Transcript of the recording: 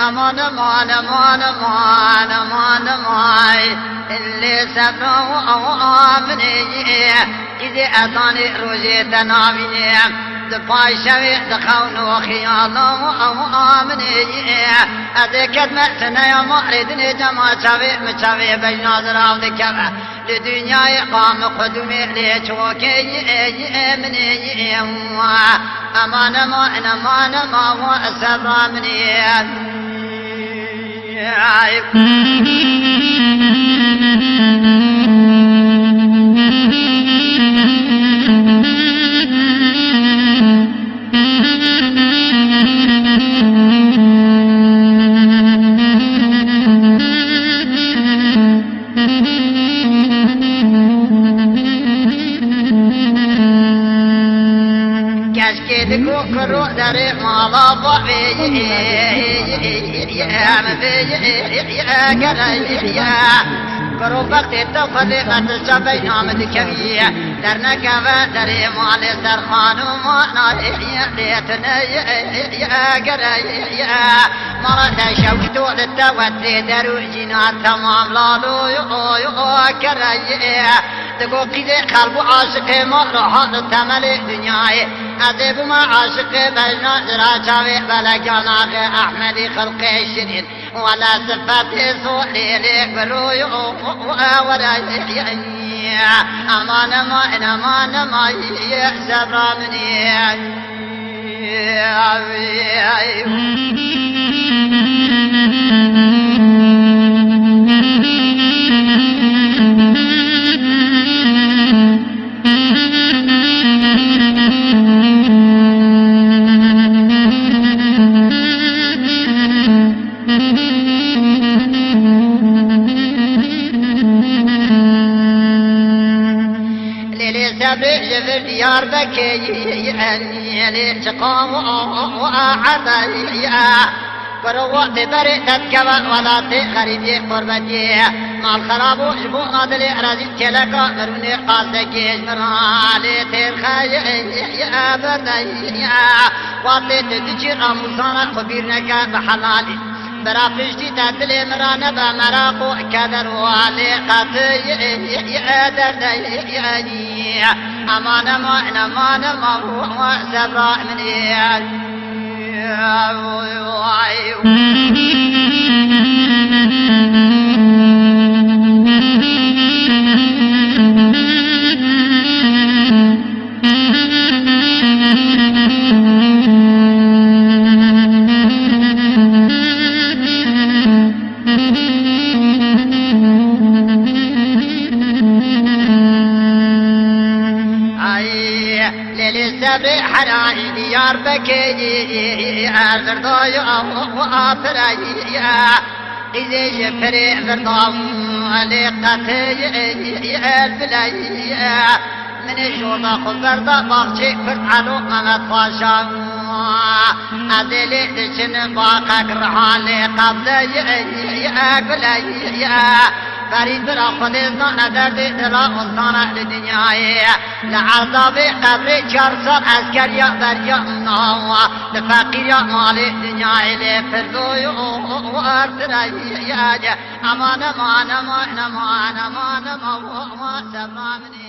امان امان امان امان امان امان اللي سبروا آمني إذا أتاني روزي تنامي دفاع شوي دخون وخيالا آمني أذكر مأسنا يا مأردني جمع شوي مشوي بجناز راود كبه لدنيا قام قدومي ليشوكي مني أمان امان امان امان سبرا مني كشكيدكو كرو دري مالا ضعي يا مفي يا قري كرو بقتي تفضي أتشبي عمد كبير درنك دري مالي سرخان وما ليتنا يا قري مرة شوكتو للتوتي درو جينا تمام لالو يو كري تقول كذا قلب عاشق ما راح تملي دنياي أدب ما عاشق بجنا زراجة بلا جناق أحمد خلق الشرين ولا صفات سؤالي لك بروي ولا أمان ما أمان ما يحسب مني جبر ديار بكي يعني شقام وعطايا كروات بري تتكبر ولا تخريبي قربتي مع الخراب وشبو نادل أراضي كلكا مروني قاصدك مرالي ترخايا يا بردايا واتي تدجر أموسانا خبيرنك بحلالي برافشتي تدلي مرانا بمراقو كدر والي قطي يا دردايا أمان أمان أمان أمان سبرا مني للسبع حراي ديار بكي الفرداي وآفراي إذا شفري فردام لقتي البلاي من الشوطة خبرتا باقشي فرد علو قمت فاشا أدلي دشن باقك رحالي قبلي أقلي فريد برا خديزنا ندردي دلا انسانا لدنياي لعذاب قبر چارسال عسكر يا بريا مناوا لفقير يا مالي دنياي لفردوي وارتراي امان امان امان امان امان امان سبامني